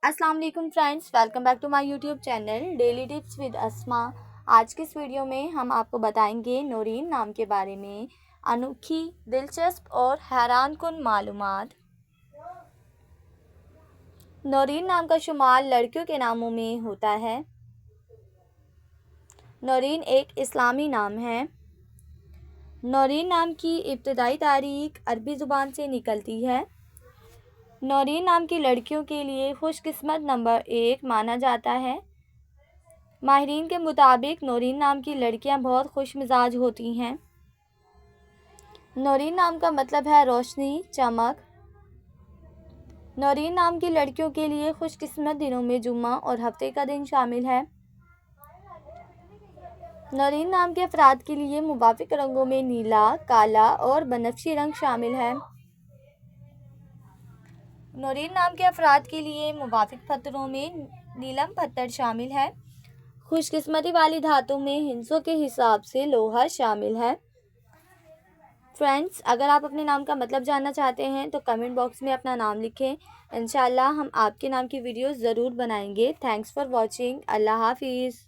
अस्सलाम वालेकुम friends, welcome back to my YouTube channel daily tips with Asma. आज की इस वीडियो में हम आपको बताएंगे नौरीन नाम के बारे में अनोखी, दिलचस्प और हैरानकुन मालूमात। नौरीन नाम का शुमार लड़कियों के नामों में होता है। नौरीन एक इस्लामी नाम है। नौरीन नाम की इब्तदाई तारीख अरबी ज़ुबान से निकलती है। नौरीन नाम की लड़कियों के लिए खुशकिस्मत नंबर 1 माना जाता है। माहिरीन के मुताबिक नौरीन नाम की लड़कियां बहुत खुश मिजाज होती हैं। नौरीन नाम का मतलब है रोशनी, चमक। नौरीन नाम की लड़कियों के लिए खुशकिस्मत दिनों में जुम्मा और हफ्ते का दिन शामिल है। नौरीन नाम के अफराद के लिए मुवाफिक रंगों में नीला, काला और बनफशी रंग शामिल है। नौरीन नाम के अफराद के लिए मुवाफिक पत्थरों में नीलम पत्थर शामिल है। खुशकिस्मती वाली धातु में हिंसों के हिसाब से लोहा शामिल है। फ्रेंड्स, अगर आप अपने नाम का मतलब जानना चाहते हैं तो कमेंट बॉक्स में अपना नाम लिखें। इंशाल्लाह हम आपके नाम की वीडियो ज़रूर बनाएंगे। Thanks for watching. अल्लाह हाफिज़।